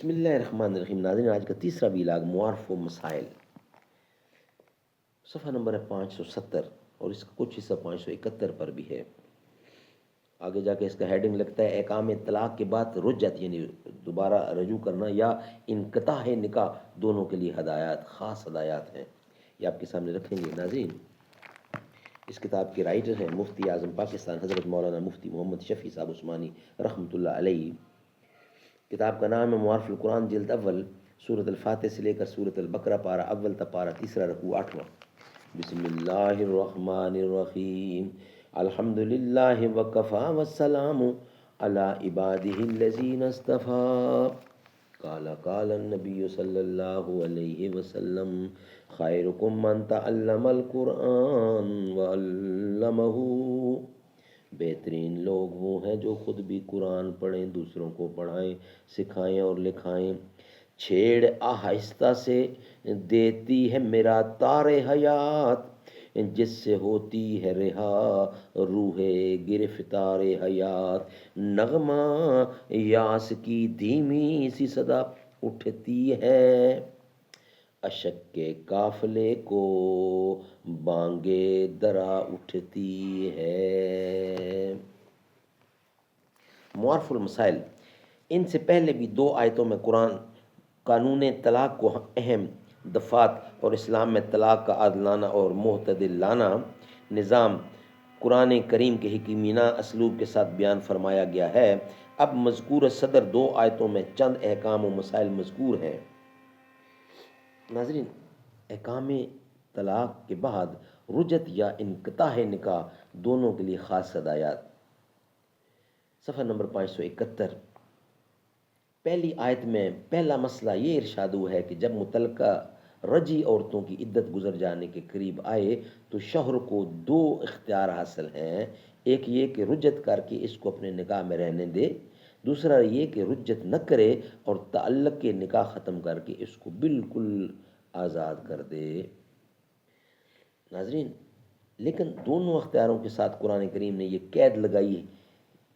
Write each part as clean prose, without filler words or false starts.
بسم اللہ الرحمن الرحیم. ناظرین، آج کا تیسرا ویلاگ معارف و مسائل، صفحہ نمبر ہے 570 اور اس کا کچھ حصہ 571 پر بھی ہے. آگے جا کے اس کا ہیڈنگ لگتا ہے احکام طلاق کے بعد رجعت، یعنی دوبارہ رجوع کرنا یا انقطاع نکاح، دونوں کے لیے ہدایات، خاص ہدایات ہیں. یہ آپ کے سامنے رکھیں گے. ناظرین، اس کتاب کے رائٹر ہیں مفتی اعظم پاکستان حضرت مولانا مفتی محمد شفیع صاحب عثمانی رحمۃ اللہ علیہ. کتاب کا نام ہے معارف القرآن، جلد اول، سورۃ الفاتح سے لے کر سورۃ البقرہ، پارہ اول تا پارہ تیسرا، رکوع 8واں. بسم اللہ الرحمن الرحیم. الحمد للہ وکفا والسلام علی عبادہ الذین اصطفیٰ. قال النبی صلی اللہ علیہ وسلم خیرکم من تعلم القرآن وعلمہ. بہترین لوگ وہ ہیں جو خود بھی قرآن پڑھیں، دوسروں کو پڑھائیں، سکھائیں اور لکھائیں. چھیڑ آہستہ سے دیتی ہے میرا تار حیات، جس سے ہوتی ہے رہا روح گرفتار حیات. نغمہ یاس کی دھیمی سی صدا اٹھتی ہے، اشک کے قافلے کو بانگے درا اٹھتی ہے. معارف المسائل. ان سے پہلے بھی دو آیتوں میں قرآن قانون طلاق کو اہم دفعات اور اسلام میں طلاق کا عادلانہ اور معتدلانہ نظام قرآن کریم کے حکیمانہ اسلوب کے ساتھ بیان فرمایا گیا ہے. اب مذکور صدر دو آیتوں میں چند احکام و مسائل مذکور ہیں. ناظرین، احکام طلاق کے بعد رجعت یا انقطاع نکاح، دونوں کے لیے خاص ہدایات. صفحہ نمبر 571. پہلی آیت میں پہلا مسئلہ یہ ارشاد ہوا ہے کہ جب متعلقہ رجی عورتوں کی عدت گزر جانے کے قریب آئے تو شوہر کو دو اختیار حاصل ہیں. ایک یہ کہ رجعت کر کے اس کو اپنے نکاح میں رہنے دے، دوسرا یہ کہ رجعت نہ کرے اور تعلق کے نکاح ختم کر کے اس کو بالکل آزاد کر دے. ناظرین، لیکن دونوں اختیاروں کے ساتھ قرآن کریم نے یہ قید لگائی ہے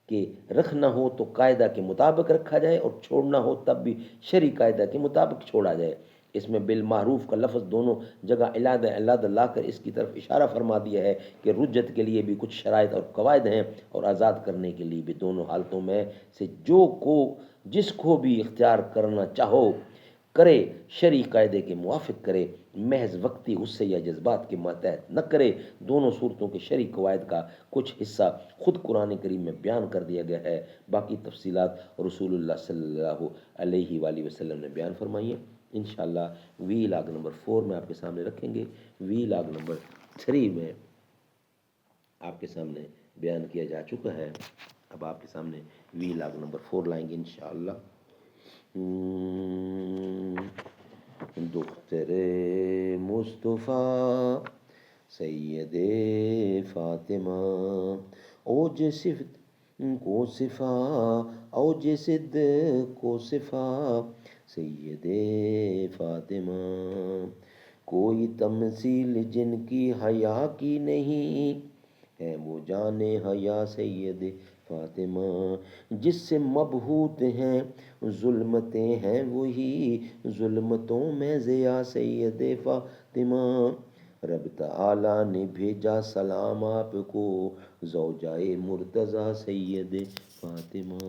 کہ رکھنا ہو تو قاعدہ کے مطابق رکھا جائے اور چھوڑنا ہو تب بھی شرعی قاعدہ کے مطابق چھوڑا جائے. اس میں بالمعروف کا لفظ دونوں جگہ علیحدہ لا کر اس کی طرف اشارہ فرما دیا ہے کہ رجعت کے لیے بھی کچھ شرائط اور قواعد ہیں اور آزاد کرنے کے لیے بھی. دونوں حالتوں میں سے جس کو بھی اختیار کرنا چاہو کرے، شرعی قاعدے کے موافق کرے، محض وقتی غصے یا جذبات کے ماتحت نہ کرے. دونوں صورتوں کے شرعی قواعد کا کچھ حصہ خود قرآن کریم میں بیان کر دیا گیا ہے، باقی تفصیلات رسول اللہ صلی اللہ علیہ وآلہ وسلم نے بیان فرمائی ہیں. انشاءاللہ وی لاگ نمبر 4 میں آپ کے سامنے رکھیں گے. وی لاگ نمبر 3 میں آپ کے سامنے بیان کیا جا چکا ہے. اب آپ کے سامنے وی لاگ نمبر 4 لائیں گے انشاءاللہ. دختر مصطفیٰ سید فاطمہ، اوج صفت کو صفا، اوج صدق کو صفا، سید فاطمہ. کوئی تمثیل جن کی حیا کی نہیں ہے وہ جانے حیا سید فاطمہ. جس سے مبہوت ہیں ظلمتیں ہیں وہی ظلمتوں میں ضیا سید فاطمہ. رب تعالیٰ نے بھیجا سلام آپ کو زوجائے مرتضیٰ سید فاطمہ.